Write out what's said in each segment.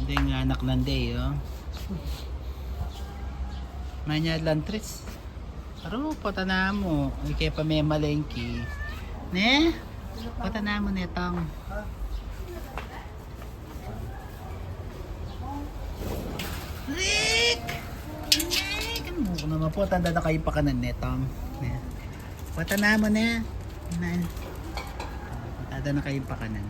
Hindi nga anak ng day, oh. Manya lantris. Pero pata na mo. Ikay pa may malengki. Ne? Pata na mo netang. Rick! Rick! Ano ko naman po? Tanda na kayo pa ka ng netang. Ne? Pata na mo ne. Tanda na kayo pa ka ng.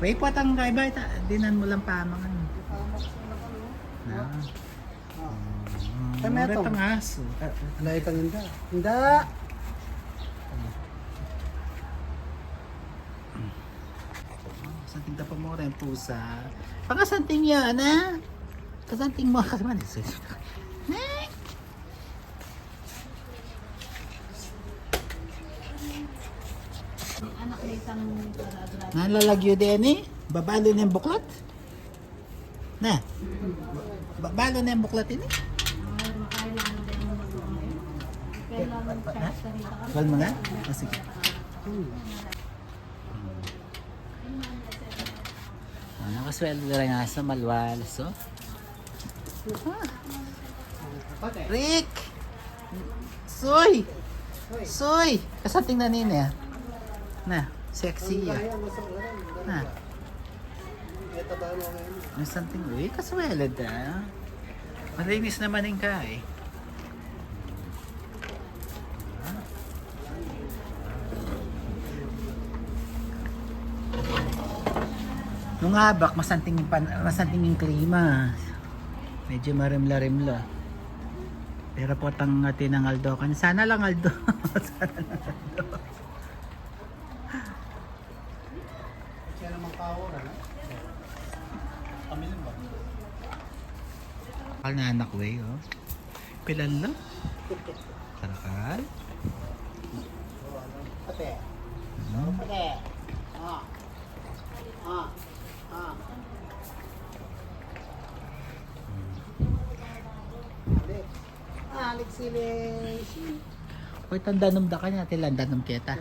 Wait po tang kaiba. Dinan mo lang pamangan. Na. Tametong. Ang aso. Wala itang hindi. Hindi. Santing pa mo rin pusa. Pakasanting yan, ha? Kasanting mo ka naman. Anak na isang Nalalagyo din eh. Babalo na yung buklat. Na. Babalo na yung buklat ini. Bal mo na? O sige. Nakasweldo na rin nga sa malwalas, oh. Rick! Soy! Soy! Kasanting na nina. Na, sexy ya. Na. Ito ba mo ngayon? May something, uy, kaswelad ah. Malinis naman yung ka eh. Nung habak, masanting yung klima. Medyo marimla-rimla. Pero po tang ng Aldo kan. Sana lang Aldo. Sana lang Aldo. Kaya naman kaoran, ha? Kamilin ba? Kal na anak way, oh. Pilan lang. Karakal. Ate. No? Ate. Ah. Ah. Ah. Alex. Alex Siles. Uy, tandanom da ka niya. Tilandanom kita.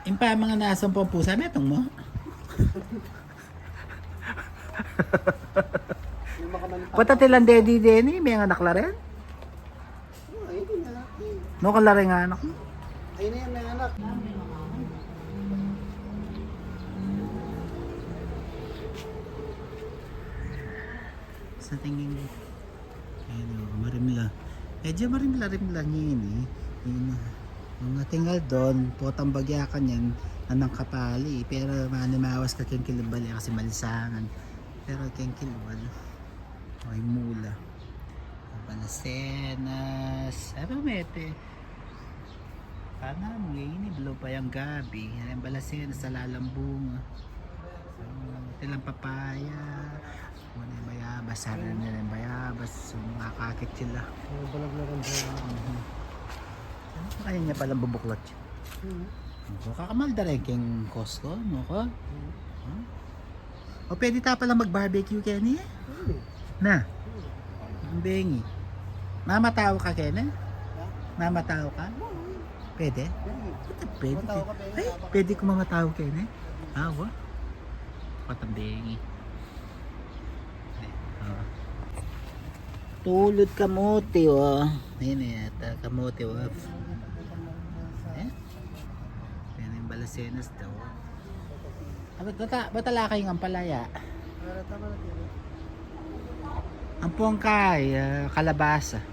Yung pa mga nasang pampusa, metong mo. Pata tilang dedi din eh. May anak la rin. Ay, hindi na. No, kala rin nga anak mo. Ay na yan, may anak. Sa tingin ayun o, marimla. Medyo marimla-rimla yun eh. Yun, yung tingal doon, potang bagyakan yan, nanang kapali. Pero manimawas ka keng kilibali kasi malisangan. Pero keng kilibal, ay mula. Balasenas. Ano mete? Paano mo yun? Blow pa yung gabi. Yan ang balasenas sa lalambunga. Tilang papaya. Ano yung bayabas, sabi nila yung bayabas, so makakakit sila. Balag-lagan ba? Ano pa kaya niya palang bubuklat siya? Kakamalda rin keng Costco, no ko? O pwede ta palang mag-barbecue kaya niya? Na? Ang bengi. Mamatao ka kaya na? Mamatao ka? Pwede? Pwede. Ay, pwede ko mamatao kaya na? Ah, wa? Patambengi. Tulad kamote, oh. Ayun eh, kamote, oh. Eh? Yan yung balasenas daw. Ba't ala kayong ampalaya? Ang pongkay, kalabasa.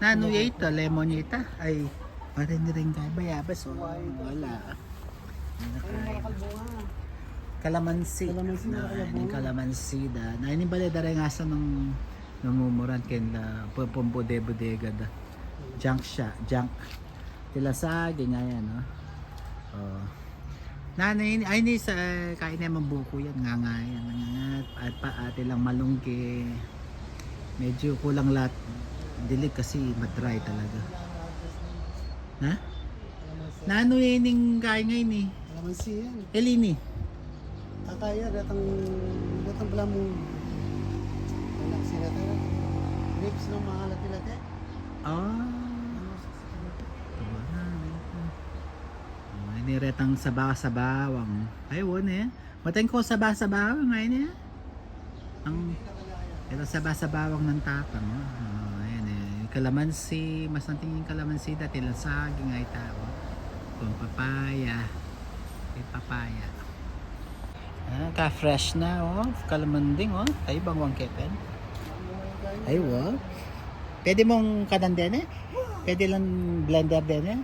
Nano ito, lemon ito. Ay, marin kayo bayabas, oh. Wala. Kalamansi. Yung kalamansi da. Na ini bale dare nga sa nung namumuran ken la bodega da. Junk siya, junk. Tilasag nga yan, no. Oh. Nanay ay ni sa kain naman buko yan nga yan. At pa ate lang malungki. Medyo kulang lat. Dilig kasi madry talaga. Na? Nano yining kain ngayon ni? Kalamansi yan. Elini. Kakaya, datang pala mo. Anak sila tayo. Lips ng mahalat nila tayo. Ah. Hindi Niretang sabaw-sabawang. Ay, wala eh. Matay ko sabaw-sabawang ngayon eh. Ang ito sabaw-sabawang ng tapang. Ayan eh. Kalamansi. Mas natin yung kalamansi dati. Lang saging ay tao. Kung papaya. May papaya. Ka-fresh na oh. Kalamanding oh. Tayo bangwang kepen. Ay, wow. Pwede mong kanan din eh. Pwede lang blender din eh.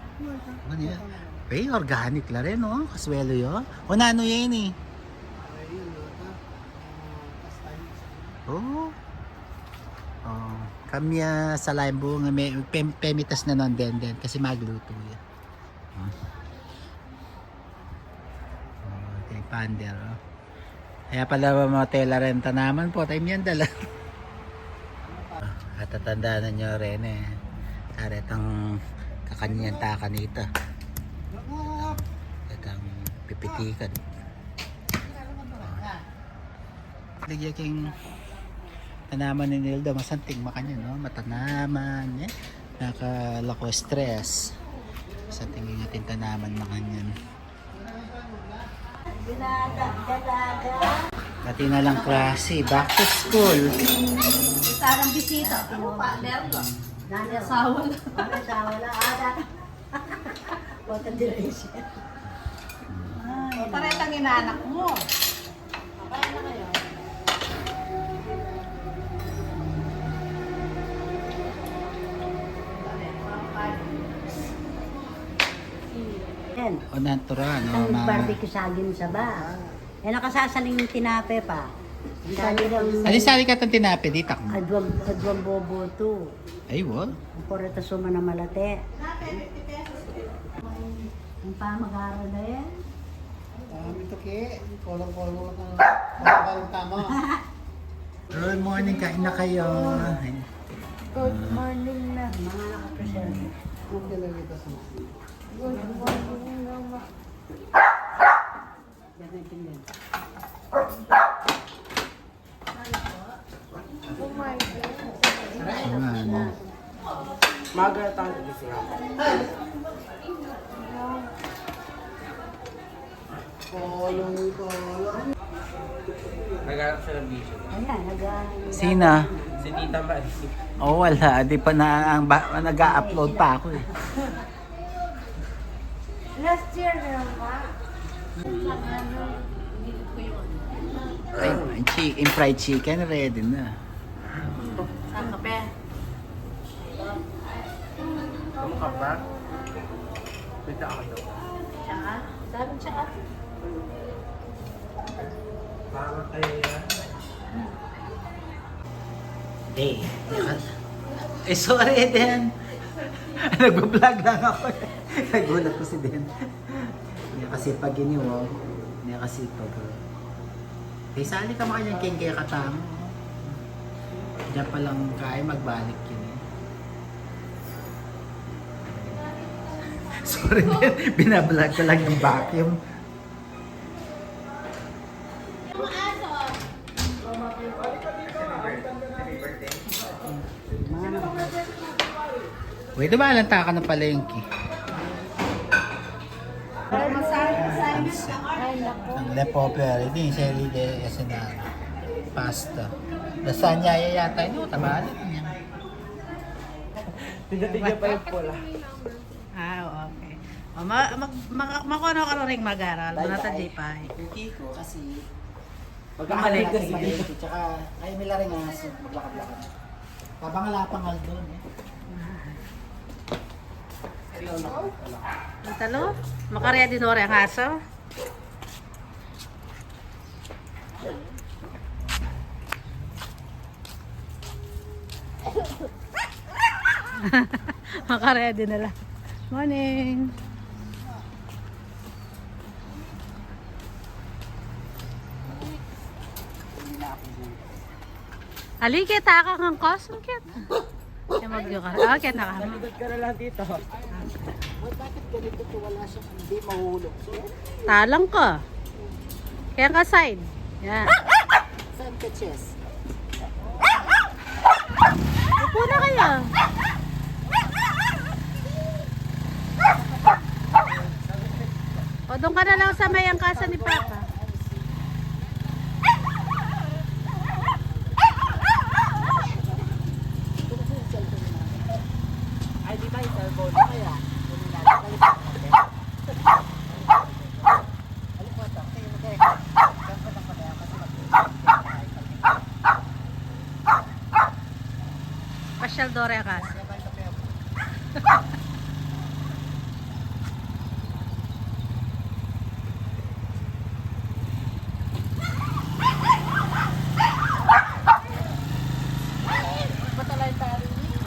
Ano yan? Ay, organic la rin oh. Kaswelo yun. O nano yan eh. Oh. Oh. Kamya sa limbo nga may pemitas na non den kasi magluto yan. Oh. Oh, okay, pander oh. Kaya pala mga tela renta naman po. Time yan dala. At tatandaan nyo rin eh. Karetang kakanyan taka nito. Katang pipitikan. Ligya king tanaman ni Nilda. Masanting makanya no. Matanaman. Eh. Nakalako stress. Masanting ingatin tanaman makanyan. Pati na lang klase. Back to school. Sarang bisita. Nani asawa na. Nani asawa na. What a duration. Paretang inaanak mo. Kaya na kayo. Yan. O natural. No, Ang barbecue saging sa ba. Yan nakasasaling yung tinape pa. Sali lang Ano sali ka itong tinapi? Di tak mo. adwang bobo to. Ay, what? Ang poreta suma na malate. Ang pamag-aaral na yan. Dami to ki. Kolong-kolong ng tama. Good morning. Kain na kayo. Good morning na. Mga nakapresent. Kung kinalita sa Good morning na. Gamitin yan. Oo nga, ano. Margaret ang gising ako. kolong. Naghanap siya ng bisyo. Ayan, Sina? Si Tita Mari. Oh, wala. Di pa na nag-upload pa ako eh. Last year na ba? Ay, yung fried chicken ready na. Saan kape? Ano ka ba? Bita ako daw. Tsaka? Saan tsaka? Parang kayo yan. Eh, sorry Den. Nag-vlog lang ako. Nagulat ko si Den. Hindi kasi pag iniwo. Hindi kasi pag... Eh, sali ka makanyang king kaya katang. Diyan pa lang kaya magbalik yun eh. Sorry Den. Binablog ko lang yung vacuum. Wait, ba lang taka ng palengke? Ang lepoper, hindi yung seri de esenaro. Pasta. Lasagna yata ino, tabalit niya. Pinabigyan pa yung pula. Okay. Makuha ka rin mag-aral. Muna ta J-Pay. Hindi ko kasi Magkakalig ka si palengke, tsaka ay may laring aso, maglakad-lakad. Pabangalapang doon eh. Ang talo? Makarya din ore ang aso? Makarya din nila. Morning! Halika, taka kang kosmikit. Siya mag-yoga. Okay, nakama. Likod ka na lang dito. Bakit ganito to wala siyang hindi mahulog? Talang ka. Kaya ka side. Yan. Saan ka chest? Upo na kayo. O, doon ka na lang sa may angkasa ni Papa. Ay, di ba yung cellphone na kaya? Pasyal Dore ka.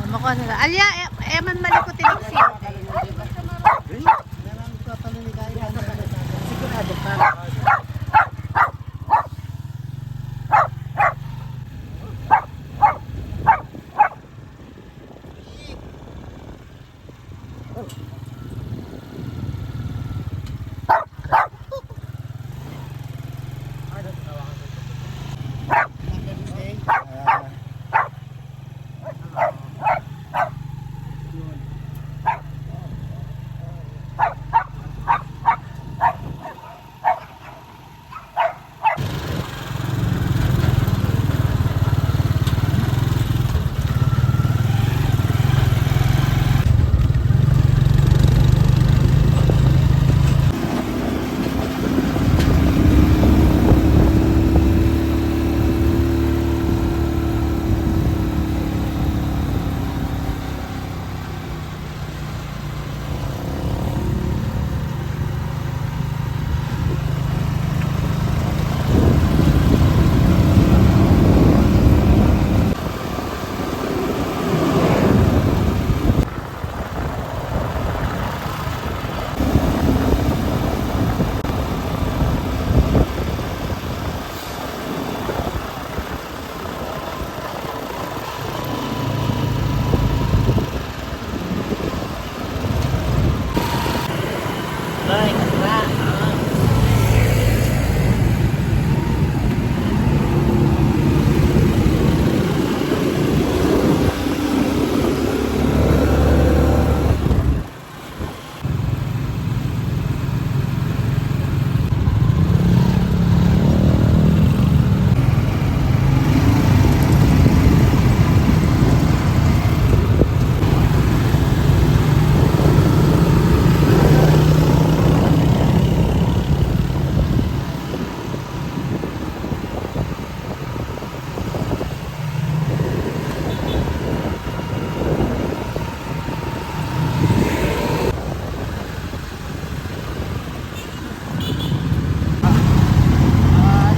Mukha nila. Alya, eman malikutin ang siya. Meron tatalo ni Kaya. Sigurado ka. Ay, katra.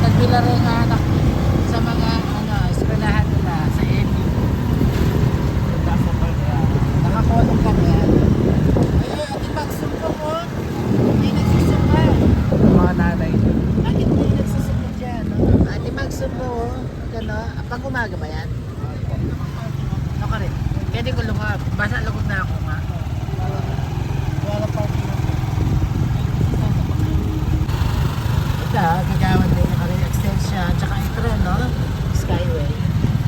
Nagbila rin nga anak sa mga eskwelahan nila sa EMI. Nakakulong kami. Ay, ati magsumpo mo. Hindi nagsusumpa. Mga nanay. Bakit hindi nagsusumpa dyan? Ati magsumpo mo. Gano'n. Pag umaga ba yan? Ano ka rin? Kaya di ko lumab. Basa lugod na ako nga. Wala pa. Ito, gagawan din na rin extension. Tsaka yung tren, no? Skyway.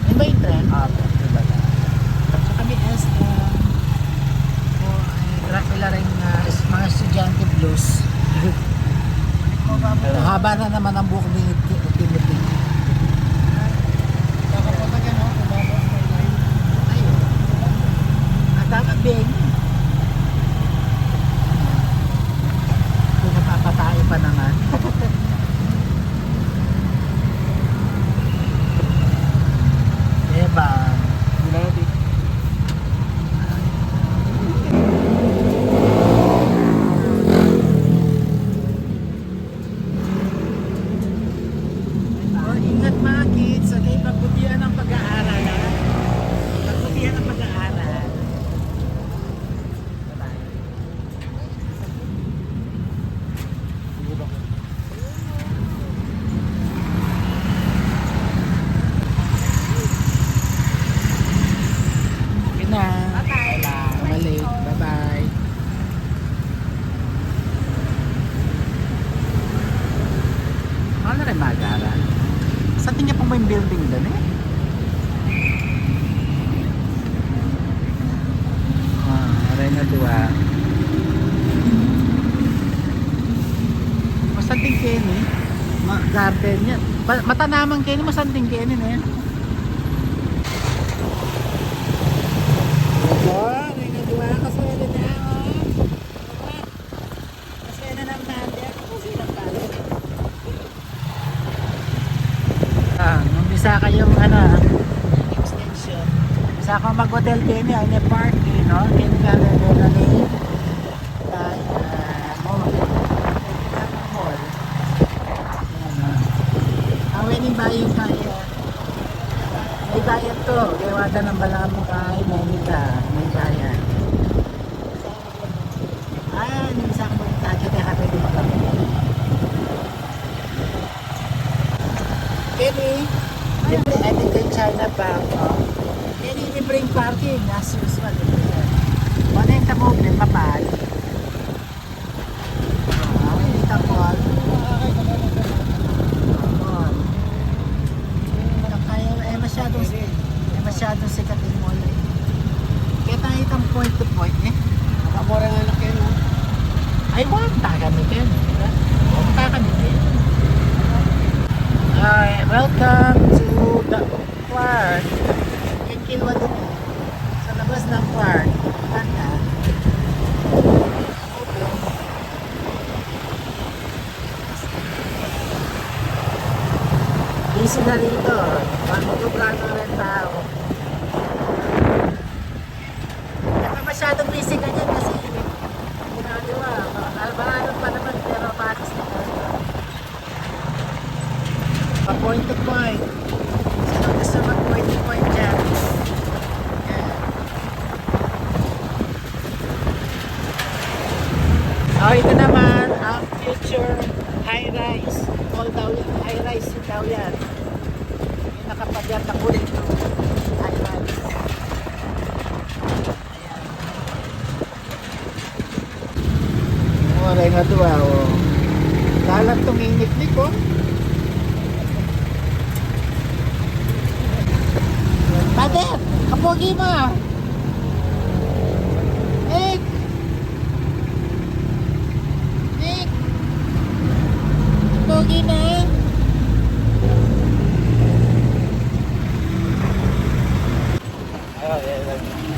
Yun ba yung tren? Diba na? Tsaka may SM. O, grapila rin mga estudyante blues. Haba na naman ang buhok ni Timothy. Kakapunta ka, no? Kumabot sa line. Ayun. At dapat bing. Kung napapatay pa naman. Diba? Grabe. Oh, ingat mga kids. Okay, pagbutihan ang pag-aaral. Ha? Pagbutihan ang pag-aaral. Bye-bye. Okay na. Bye-bye. Bumalik. Bye-bye. Ano na rin mag-aaral? Sa tingin po mo yung building doon eh? Aray na tuwa. masanting Kenny. Garden yan. Matanamang Kenny, masanting Kenny na yan. Oh, nagagawa ka sa wala na. Masaya na ng natin. Kasi ng balik. Umpisa kayong extension. Umpisa kang mag-hotel Kenny, ay may parking, no? Kenny ka na mall. Awen yung bayan kaya. May bayan to. Kaya ng balamo kay Monita. May bayan. Umpisa ka mag-hotel. Kaya ka pwede mag-hotel. Kenny, I think in China Bank, Kenny, libreng parking, as usual. Ano yung tamoble, papal? Yung tapol. Kaya masyadong sikat yung mall. Kaya tayo itang point to point Makamura nga na kayo. ay wag takamitin. Huwag takamitin. Welcome to the park in Kilwa din sa labas ng park. Ganda. Open. Busy na rito. Magpuplano rin tao. Kaya masyadong busy ka dyan kasi ginagawa. Albahanan pa naman pero patis na ka. Point to point. Sino gusto mag-point to point dyan? Yan. Ito naman ang future high-rise. All daw yan. High-rise yun daw yan. Yung nakapagyat na kulit ng high-rise. Ayan. Wala nga ito lalat tong init-lik Pader, kapogi mo. Nick. Kapogi na.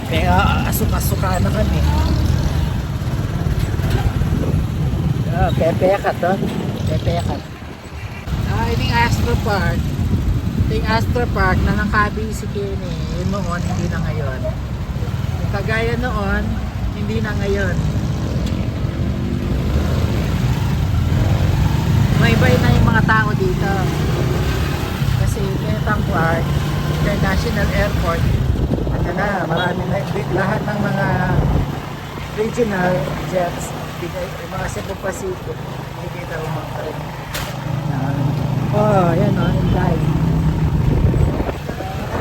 Kaya asuka-suka na kami. Pepekat to. Pepekat. Ini Astro Park. Yung Astro Park na nakabi si Kenny, yun noon, hindi na ngayon. Yung kagaya noon, hindi na ngayon. May na yung mga tao dito. Kasi Kenetang Park, International Airport, ano na, marami na, lahat ng mga regional jets, yung mga Cebu Pacific, hindi kita umakit. Yan yung guide.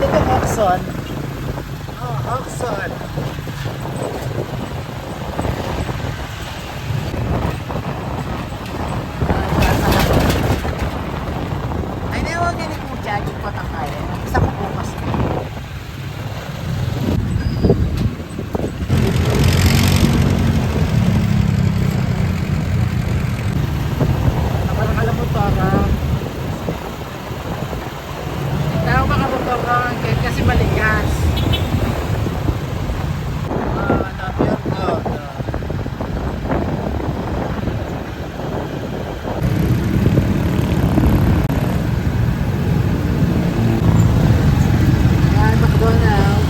Ito Oxon. Oxon. Ay, nawag yan yung jogging ko na kaya. Isa ko bukas. Alam mo parang tao makamotoran kasi maligas. Yan, McDonald's.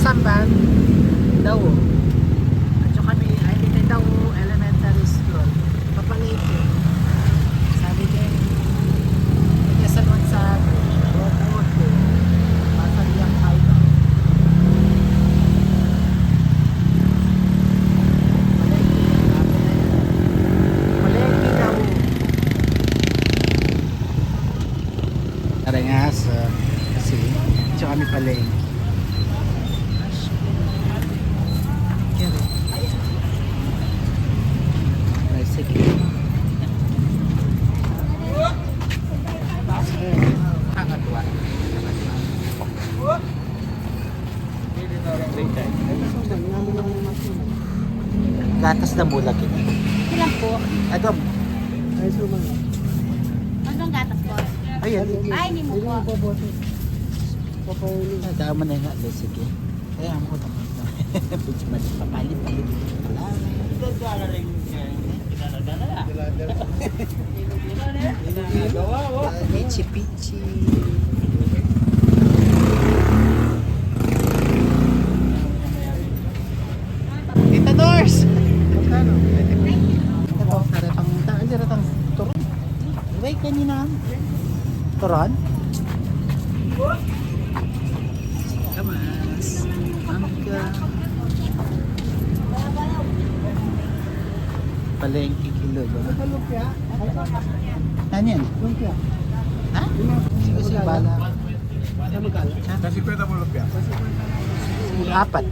Samban daw at saka kami ay dito daw elementary school papalito sabi din nagkasalon sa road pasariyang kayo palengke daw arengas kasi at saka kami palengke. Gatas na bulag yun. Ilan po? Agam. Ay, suma. Anong gatas po? Ayun. Ay, hindi mo po. Pabote. Papauli. Nagkama na nga. Sige. Kaya ako naman. Papalit-palit. Wala. Pichi-pichi. Tita Dors! Magkano? Ito, naratang turon. Wait, kanina. Turon? Kamas. Mangga. Palengke kilo ba? Lumpia? Ano yan? Lumpia. Ha? Sige, sige, bala. Sa magkano? Kasi kwenta mo lupya. Apat.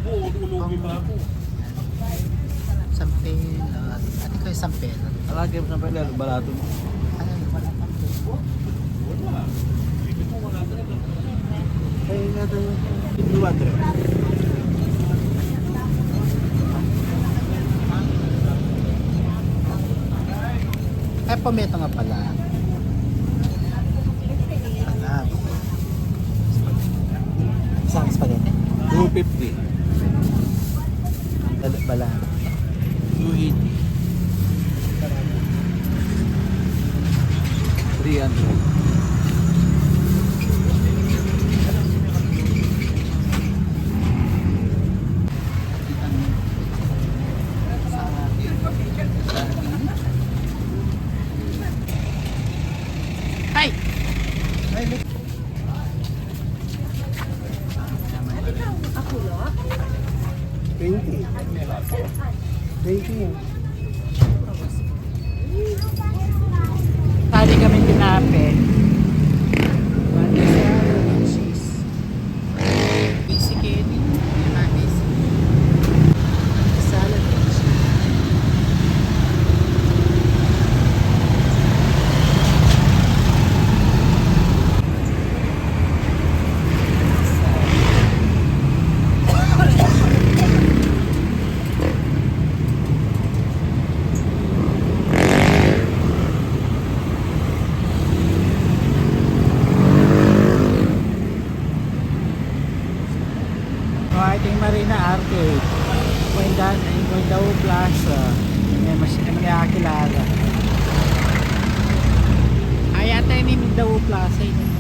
Sampel. Ano kayo sampel? Alagi mo sa pala, balato mo. Ano, wala pang Ay, nga daw. Iluwadre. Eh, pumeto nga pala. Alam. Isang spaghetti. 250. Bala. 280. 300. Ay! 20. 20 yan. Tali kami tinape. Busy Kenny. Busy. Salad. Ating Marina Arcade. Mindao Plaza. May nakakilala. Ay, ata yun yung Mindao Plaza yun.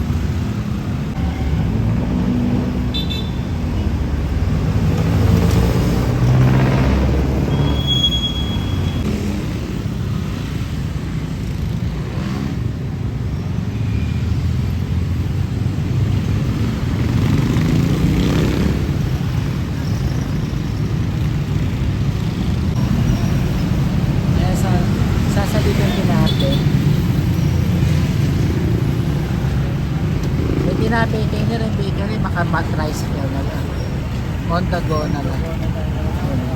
Sasalitan din natin. May tinapay kayo na rin bakery, maka-tricycle na lang. On the go na lang.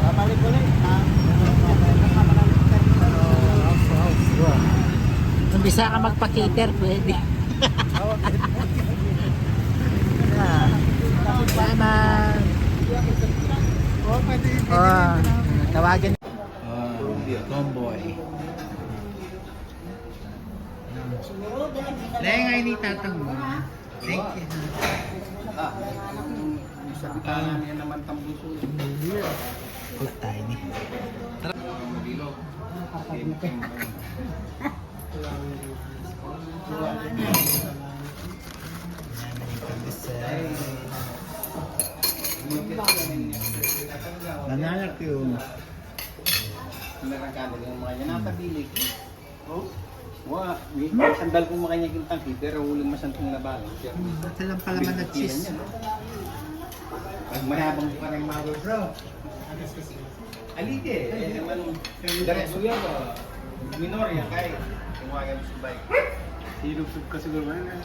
Babalik ulit. Kung bisa ka magpa-cater, pwede. Salamat. Oh, pwede. Oh, tawagan. Tomboy. Dahil nga ini tatang mo. Thank you. Sabi ka niya naman tambuso. Wala tayo ni. Nanalak yung Narangkado yung mga niya natabilig. Oh? Wa, may sandal ko makanya yung tangki, pero uling masantong na bala. Salang palaman na cheese. Pag mayabang pa rin mga bro. Alite, naman, diretso yan ba? Minor yan, kaya. Kumagan sa bike. Hirupsub ka siguro na.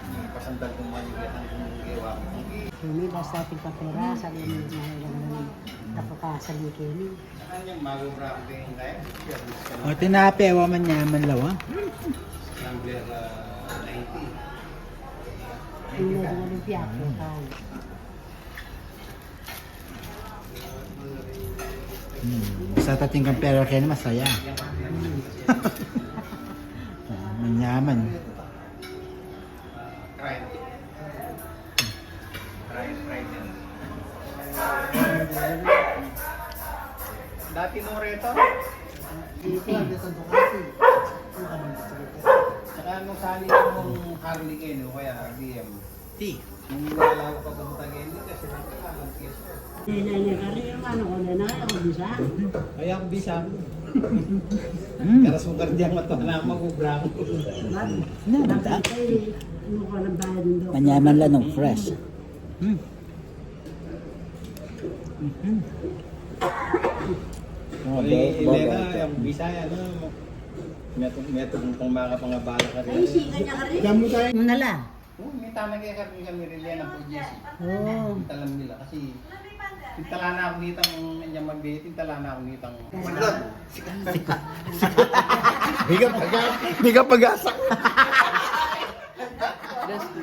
May pasandal kong mga yung gawa. Kini basta ating kapera, sabi mo na tapuka sa likini. Ano yung mago bra ko yung kaya? O, tinape, awa man yaman lawa. Scrambler 90. Hindi na lumpia, kan. Sa tating kang pera kayo masaya. Manyaman. Try. Yan. Dati nung reto. Dito lang, dito ang Ducati. Saka nung sali nung Harley Quinn o kaya RDM. Ti. Nung nalala ko pag Taguig kasi nagkakalang keso. Kaya ang bisa. Kaya sugar diyan matala magubra ko. Manyaman lang ng fresh. Oh, Yung Bisaya, ano? Meto kung makapangabala ka rin. Damo tayo. Nala. May tama kaya kami rin yan ang project. Oo. Talam nila kasi tintala na ako dito ang inyong mag-date, tintala na ako dito ang Di ka pag-asa.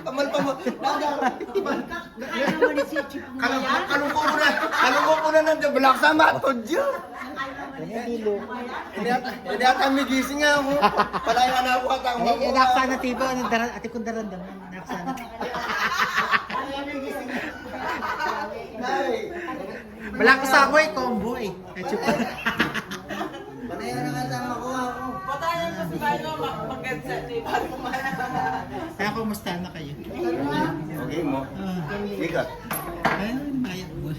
Kamal pa mo. Kalungko ko na ng black sa matodyo. Hindi ata may gising nga ako. Palaya na ako at ako. Naksana tiba. Ate kong darandaman. Naksana. Wala ko sa ako eh. Combo eh. Palaya na nga tama ko ako. Kaya kumusta na kayo? Okay mo. Ika. Ayun, bayad mo.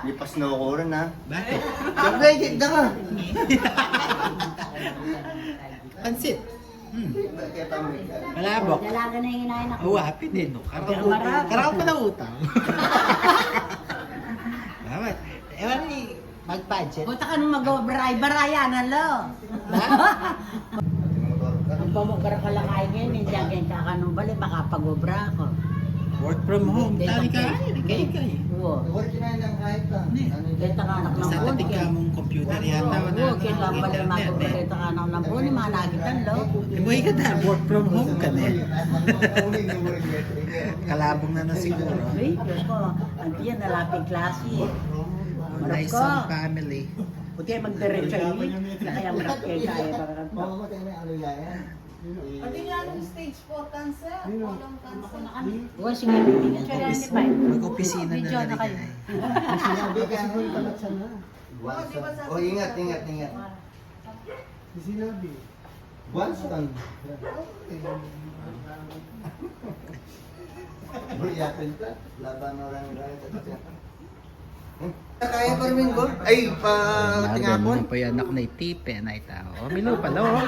Lipas na ako rin ha. Bakit? Siyempre, ganda ka. Pansit. Kaya tama ka. Malabok. Dalaga na yung hinahin ako. Oo, happy din. No? Pero marami. Karang pa na utang. Dapat. Ewan ni mag-budget. Punta ka nung mag-baray-barayan, alo. Ang pamugara ka lang kayo ngayon, hindi agad ka nung bali, makapag-obra ako. Work from home. Tali ka. Kay. Oo. Huwag kinain ng kahit pa. Kita ka anak ng Sa buwan. tating ka mong computer yata. Oo, kita ang bali mag-operate ka anak ng buwan, mga nagitan, lo. Ibuhay ka na. Work from home ka na. Kalabong na siguro. Uy, Diyos ko, ang tiyan, nalaping klase. Marap Nice ko. ang family. Buti ay magdiretso yun. Kaya marap kayo tayo para ka. Pati nga nung stage 4 cancer. Walang cancer. Oo, sige. Mag-opisina na Video na na kayo. Sinabi ka ako yung palat sana. Oh, ingat. Sinabi. Watson. Buriyatin ka. Laban orang raya. Kaya pa rin ko? Ay, tingapon. pa yung anak na itipe na itao. Oh, milo pala. Oh.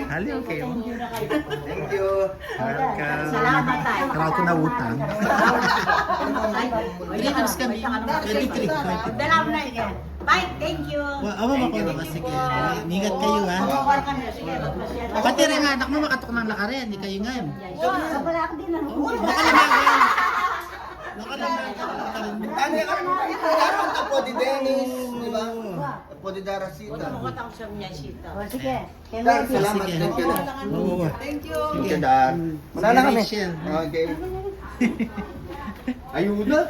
Hali, okay. Thank you. Welcome. Salamat tayo. Tara ko na utang. Pilipinas kami. 23. Dala mo na yan. Bye, thank you. Awa ako naman. Sige. Ingat kayo ha. Mawawar ka na. Sige, magpasya. Pati rin nga anak mo makatok ng lakarin. Hindi kayo nga. So, wala ako din lang. Nakalamagan. Ano yung kapo di Dennis, di ba? Kapo di Darasita. Mukot ako sa mga sita. O, sige. Dar, salamat. Sige. Thank you. Oo. Thank you. Thank you, Dar. Manala kami. Rachel. Okay. Ayuda.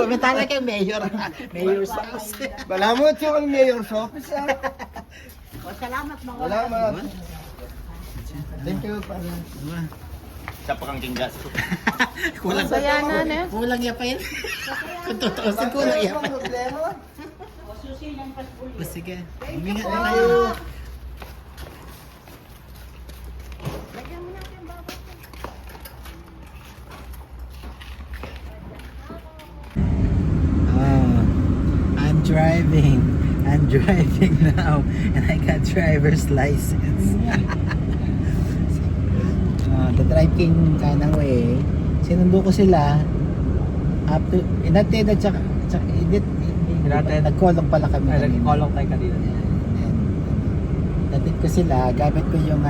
Mentala kay Mayor. Mayor's house. Balamot yung mayor's office. O, salamat mga. Salamat. Thank you. Sa pakangkinggas. Kulang Kulang ya pa yun. Kung totoo sa kulang ya pa. Problema. O, susi ng pasbuli. O sige. Umingat na kayo. I'm driving now and I got driver's license. The-drive king kanang way. Sinundo ko sila up to inatid at saka nagkolong pala kami. Nagkolong tayo kanina. Natid ko sila, gamit ko yung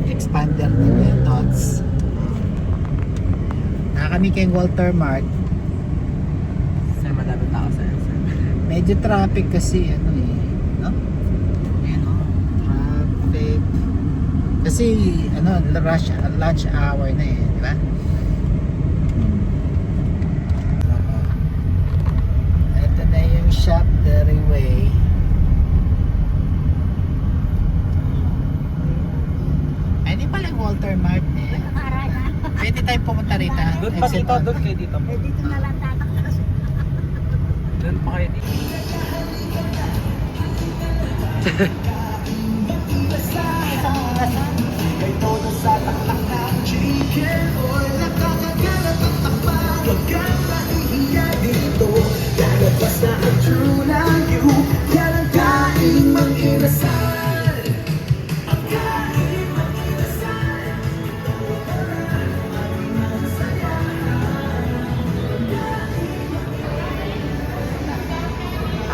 expander ni Tots. Kami kay Walter Mart. Sir, madami tao sir. Medyo traffic kasi no? Traffic. Kasi lunch hour na eh, di ba? Ray. Ay, di pala yung Walter Mart eh. Pwede tayo pumunta rito. Doon pa dito, doon kayo dito. Eh, dito na lang tataklas. Doon pa kayo dito.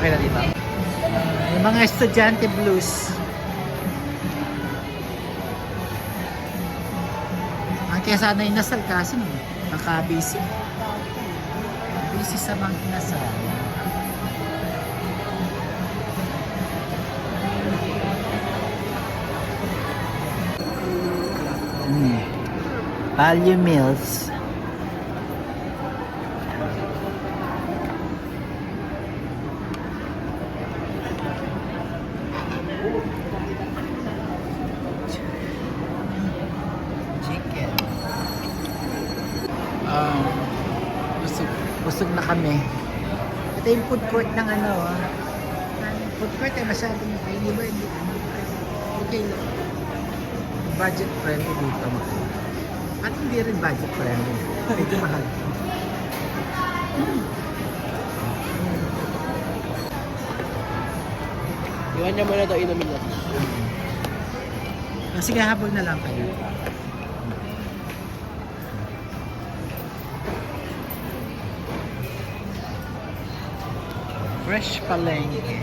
Okay na dito. Yung mga estudyante blues. Ang kaya sana yung nasal kasi no, nakabisi. Busy sa mga nasal. Value Mills. Chicken. Busog na kami. Ito yung food court ng ano. Food court ay masyadong hindi ba hindi okay lang. Budget friendly dito. At hindi rin budget friendly. Medyo mahal. Iwan niya muna daw inumin niya. Sige, habol na lang kayo. Fresh palengke.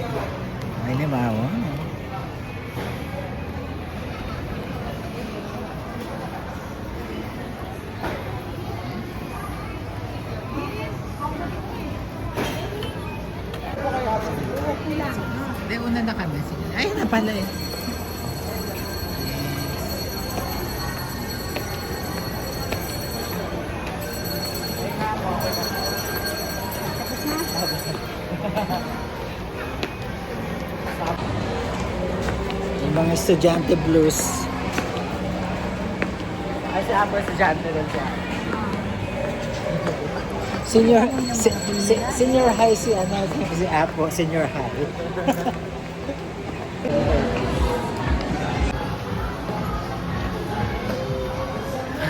Ay, ni Mawa. Hindi, una na kami. Sige. Ay, na pala eh. Yung mga estudyante blues. Ay, si Amber si Jante doon siya. Senior high si ano, si Apo, senior high.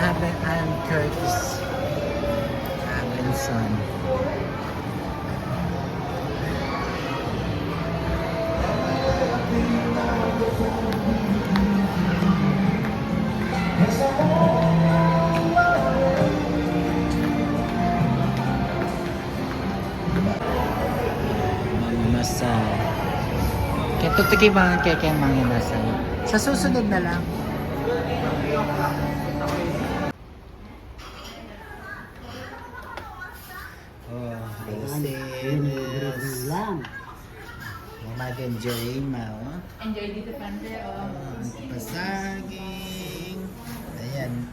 Aben and Curtis. Abenson. Masal. Kaya tutukin mga keke ang mga masal. Sa susunod na lang. Oh, Mercedes. Lang. Mag-enjoy mo. Enjoy dito pante. Pasaging. Ayan.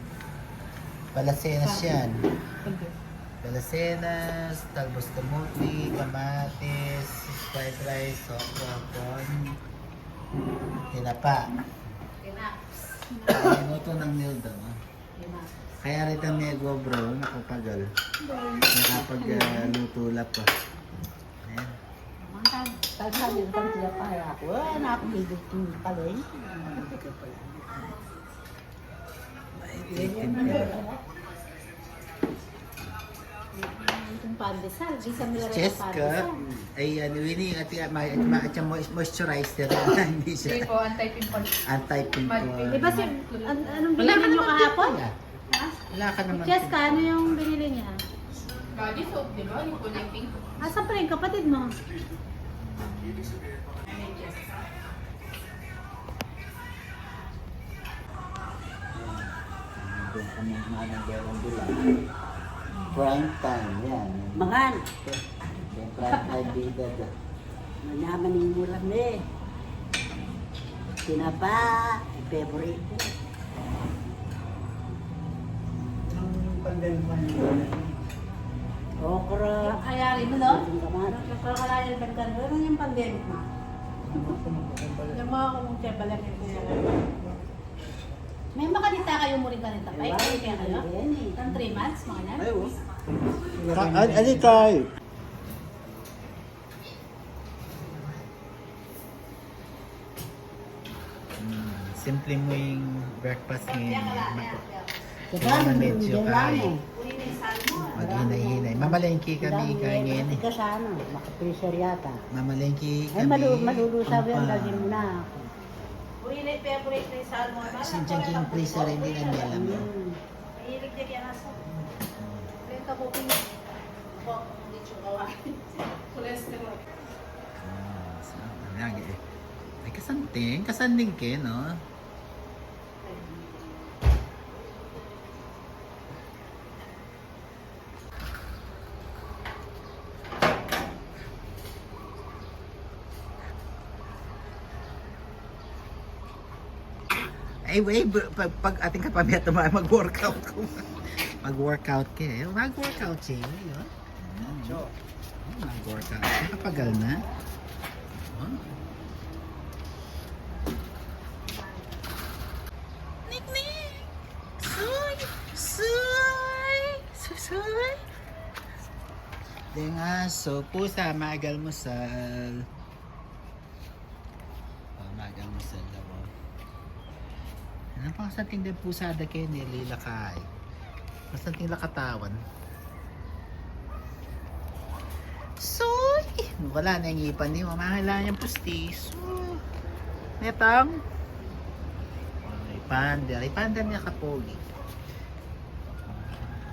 Palacenas yan. Palacenas, talbos kamuti, kamatis, fried rice, okra, corn, tinapa. Minuto ng nildo. Kaya rin ang nego bro, nakapagal. Nakapag-lutula pa. Ayan. Sabi ko sila kaya ako. Wala akong bibig pala eh. Maitigin ka. Itong pandesal. Di sa mila rin Cheska, ay ano Winnie, at moisturizer. Hindi Hindi siya. po, anti-pimple. Anti-pimple. Di ba si, anong binili niyo kahapon? Wala. Wala ka naman. Cheska, ano yung binili niya? Body soap, di ba? Yung kulay pink. Asa pa rin, kapatid mo? Doon kami ng Berong Dulang. Prime time, yan. Mangan. Yung prime time bida. Manyaman yung ulam eh. Tinapa. Favorite ko. Ang pandemic man okra. Kaya rin mo, no? Yung kamatis. Nagkakalaya ng ganda. Ano yung pandemic na? Yung mga kumungkya pala may makanita kayo mo rin kanita pa? Ay, kaya kayo? Ng 3 months, mga yan? Ano tayo? Simple mo yung breakfast ngayon. Kaya Medyo kaya. Uy, may salmo. Maghinay-hinay. Mamalengke kami kaya ngayon eh. Ika sa ano, makapreser yata. Mamalengke Ay, kami. malulusaw yan, lagyan mo na. Uy, na yung favorite na yung salmo. Kasi dyan yung freezer, hindi na niya alam yun. Mahilig din yan aso. Ito ka booking. Ako, hindi siya kawain. Cholesterol. Lagi eh. Ay, kasanding ke, no? Ay, wait, pag ating kapamilya tumayo, mag-workout ko. Mag-workout ka eh. Mag-workout siya. Yun. Mag-workout. Nakapagal na. Oh. Nick! Soy! Denga, so pusa, magal musal. Oh, magal musal daw. Ano pa kasanting din pusada kayo nililakay? Kasanting lakatawan. Soy! Wala na yung ipan niyo. Mamahila yung pustiso. Netang? Ay, panda. Ay, panda niya kapogi.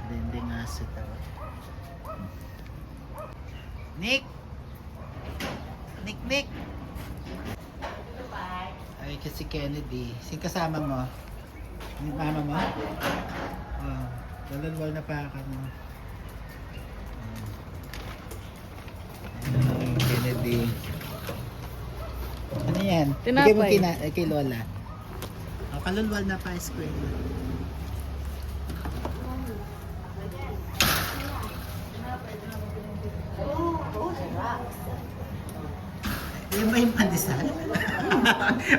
Hindi nga sa tawa. Nick! Nick! Ay, kasi Kennedy. Sing kasama mo? Yung mama mo? Oh, lalawal na pa ka mo. Kennedy. Ano yan? Bigay mo kay Lola. Oh, kalulwal na pa square. Yan ba yung pandesal?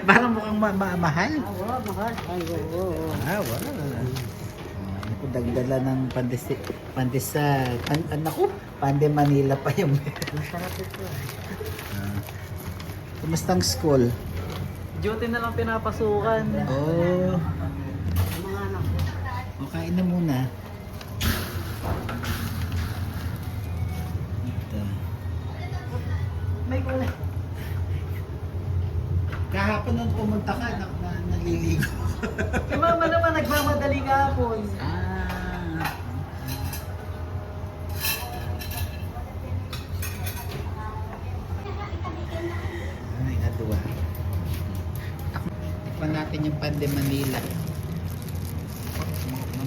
Parang mukhang mahal. Oo, mahal. Ay, oo. Ah, wala. Dagdala ng pandesal. Naku, Pande Manila pa yung Masarap ito. Kumustang school? Duty na lang pinapasukan. Oh, Ang mga anak ko. o kain na muna. Ito. May kulay. Kahapon nung pumunta ka, naliligo. Si mama naman nagmamadali kahapon. Ah. Ay, natuwa. Tikman natin yung Pande Manila.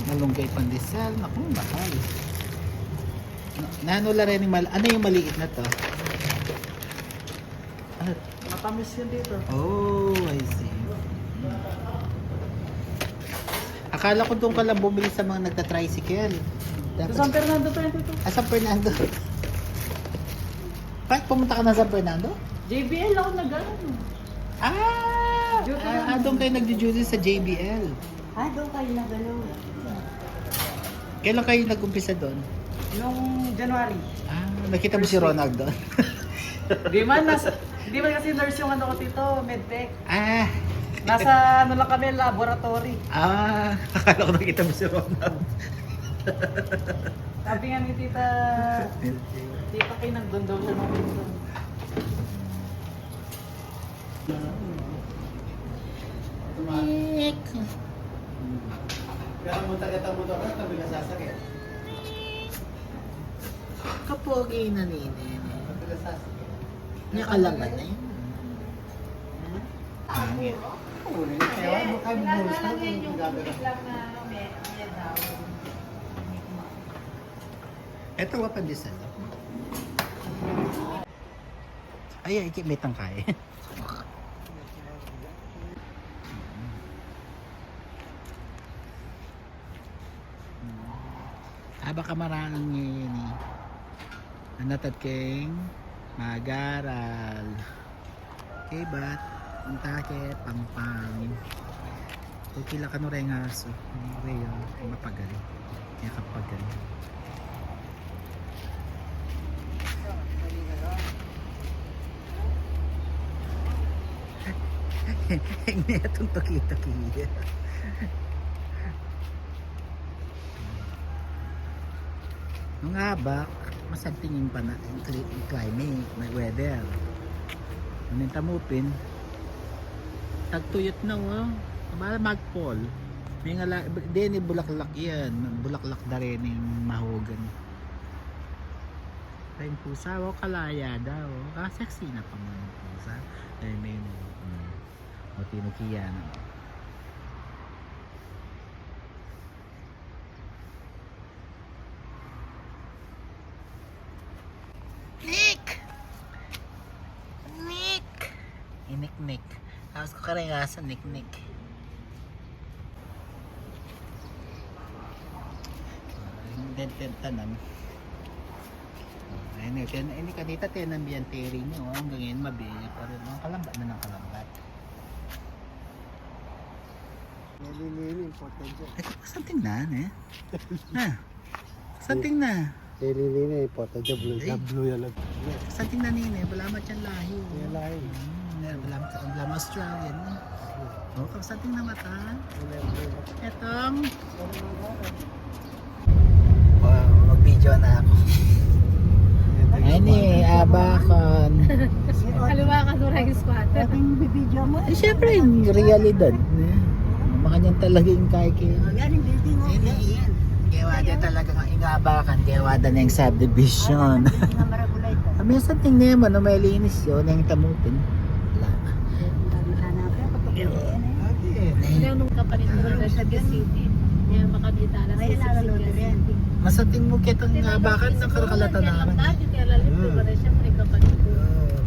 Malunggay pandesal. Naku, mahal. Nano rin yung ano yung maliit na to? Ano? Matamis yun dito. Oh, I see. Akala ko doon ka lang bumili sa mga nagta-tricycle. Sa San Fernando 22. San Fernando. Bakit pumunta ka na San Fernando? JBL ako nag-ano. Doon kayo nagjo-duty sa JBL. Doon kayo na gano'n. Kailan kayo nag-umpisa doon? Nung January. Nakita mo si Ronald doon? Di man kasi nurse yung ano ko dito, medtech. Nasa ano lang kami, laboratory. Akala ko nakita mo si Ronald. Sabi nga ni tita Kay nagdoon daw siya nung minsan. Nick! Pero kung taga mo doon, tabi na sasakit. Kapogi na nini. Tabi na sasakit. Niya kalaman na yun. Ewan mo kayo bulos na yung gagawin. lang na may daw. Ito wa pandesal. Ay, may tangkay. Baka marangang niya yun eh. Nanatad king mag-aral. Okay, bat? Ang take, pang-pang. Kukila ka no rin nga aso. Reo, mapagaling. Kaya kapagaling. Hindi itong toki-toki. Nung habak, masantingin pa na yung climate, may weather. Nung tamupin, tagtuyot na para mag-fall. May nga din bulaklak yan, bulaklak na rin yung mahogan. Yung pusa, kalaya daw. Kaseksi na pa mo yung pusa. Ay may o tinukiyan. Nick! Nick! Inik-nik. Tapos ko karengasan Nick-Nick. Den tanan. Ini kanita tenan biyan teri nyo. Hanggang ngayon mabili. Pero mga kalambat na ng kalambat. Nililini, important dyan. Ay, something na, eh. Ha? Something na. Nililini, important dyan. Blue yan lang. Something na nini. Balamat yan lahi. Yan lahi. Balamat Australian. Oh, something na mata. Etong. Wow, mag-video na ako. Ay ni, abakan. Kaliwa ka nung yung squatter. Ating bibidyo mo. Eh, syempre, yung realidad. Makanyan talaga yung kaya. Yan yung building mo. Kaya wada talaga ng ingabakan. Kaya wada na yung subdivision. Hindi nga maragulay to. Kami sa tingin naman, no, may linis yun, yung tamupin. Wala. Hanapin, patuloy yan eh. Hindi nung kapalit mo na sa city. Yan makabita na May lalalo din. Masating mo kitang ingabakan, nakakalata naman. Dati kaya lalit ko ba na siyempre kapalit ko.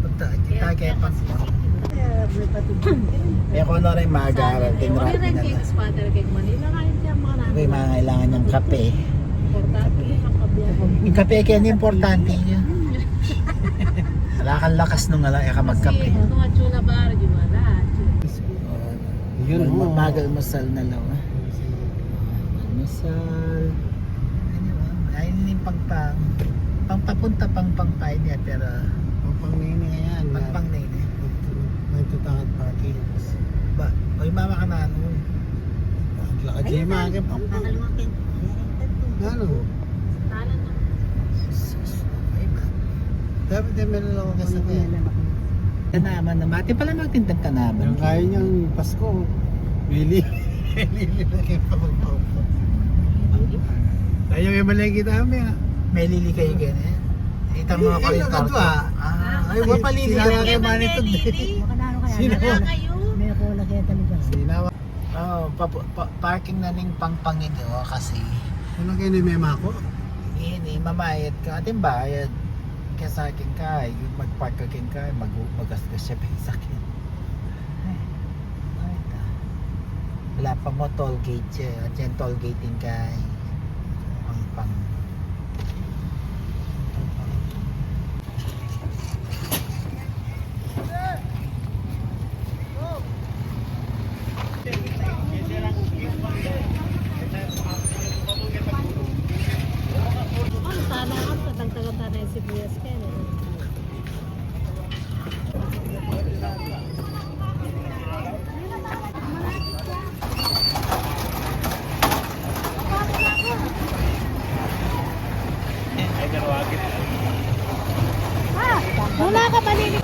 Punta, kita kaya pang. May patubig. Kaya ko na rin mag-aaral. Hindi rin kay squatter kay Manila. Kahit siya mga namin. Okay, mga kailangan niyang kape. Importante makabiyahe. Yung kape kaya importante yun. Wala kang lakas nung ala ka magkape. Kasi mga chula bar, di ba lahat. Yun, oh. Magalmasal na lang. Magalmasal. Ano ba? Ayun yung pangpang. Pangpapunta pangpangpay niya pero Pangpang-nini nga yan. pangpang na yun eh. May tutangad parking. Ba? O yung mama ka na ano? Lakad siya yung mga kapang. Kakalimutin. Ano? Talan na. Ay ba? Dapat din meron ako kasi kaya. Tanaman na. Mati pala magtindang tanaman. Ang kaya niyang Pasko. Mili. Mili na kayo pa magpapap. Tayo may malagi namin ha. May lili kayo ganyan. Ita mo ako yung karto. Ay, wala pa lili. Sinawa kayo manitod eh. Makanano kaya? Sino? Wala kayo. May ako lagay talaga. Sinawa. Oh, parking na ning pangpangin nyo kasi Ano kayo ni Mema ko? ini mamayad ka ating bayad kaya sa akin ka magpark ka kin ka magasgas siya pa sa akin ay ta wala pa mo toll gate siya at yan toll gating ka pang Sana ako sa tagtagan na yung sibuyas ka. Wala ka palili.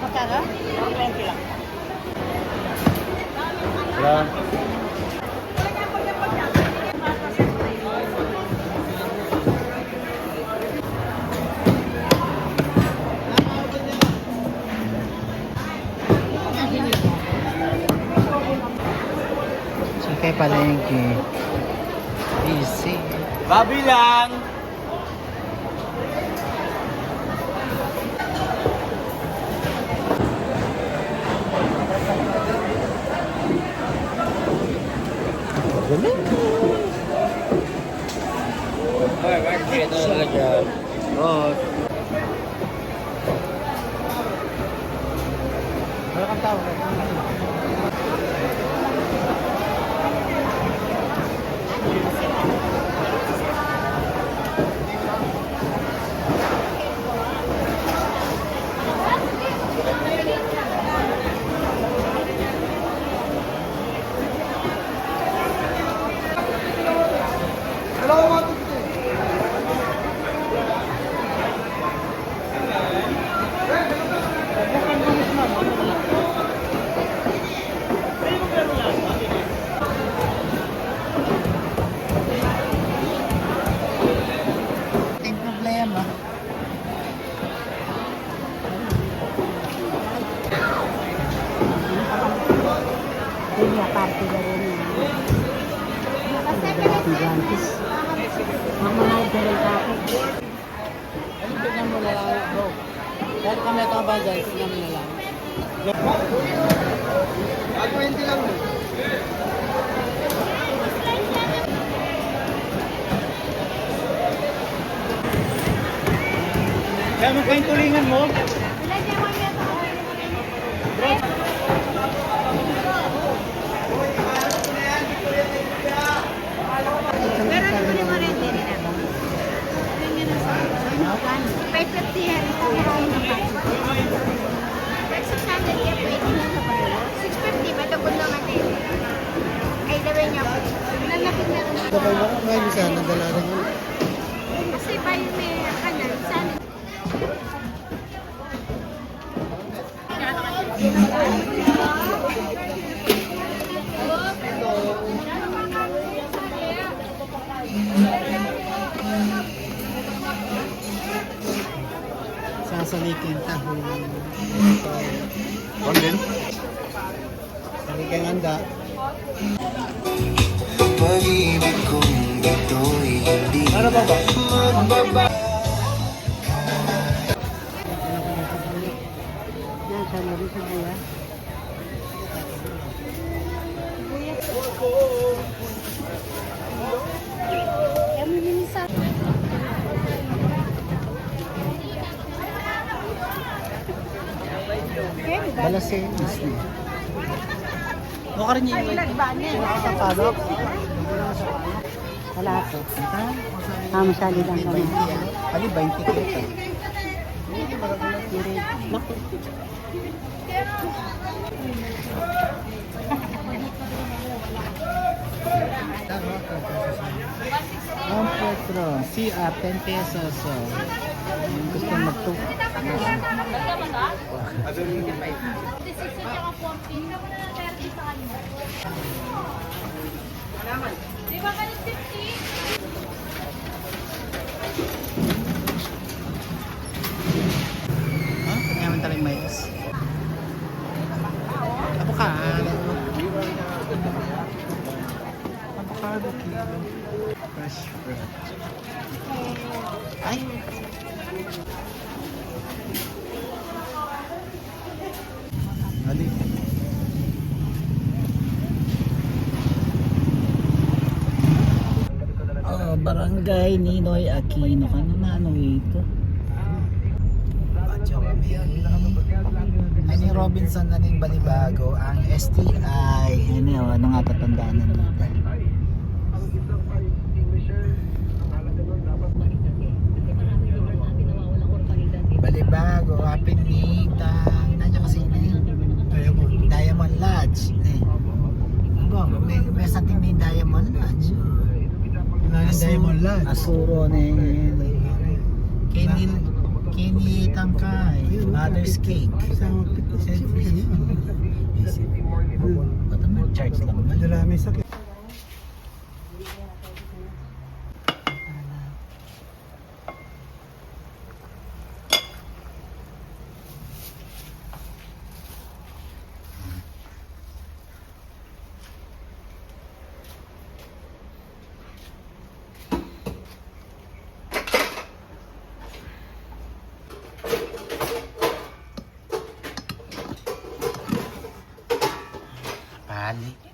Magkano? 20 lang. Sige, palengke. Easy. Babi lang! Galing. Oo. Wala kang tao. Ang problema. Yun nga, party na rin yun. Ang guantes. Ang mga dalawang kape. Ano tignan mo na lang, bro? Dahil kami ito ba dyan, tignan mo na lang. 20 lang mo. Kaya mo kayong tulingan mo? Pero ano naman rin din na? Ganyan na sa 550 yan. Kamerahin ng budget. Pero 600 yan, pwede na sa pagkala. 650 ba? Tapos naman din. Ay, dawin niya po. Lalapit na rin. Kapag mo, ngayon isa, nadala rin yun. Kasi ba yung may kanal, sana. Sasalikin taho. Ano din? Salikin handa. Pag-ibig kong ito'y hindi Ano ba ba? Nasa na rin sa buya. Kami minsan. Balasenas na. Mukha rin yung sa padok. Wala po. Masali lang kami. Ali, 20 kita. Ang petro, CR, 10 pesos. So, gusto magtuk. Yaman talang mais. Avocado. Avocado kilo. Fresh fruit. Ay! Ali. Oh, Barangay Ninoy Aquino. Ano na ano ito? Ay ni Robinson na ning Balibago ang STI. Ano nga tatandaan na dito? Balibago, Apinita. Nandiyan kasi yun. Blood. Asuro ni Kenny Tangkay, Mother's Cake. Isang fitness. Ba't naman charge lang ba? Madala may sakit. Pali.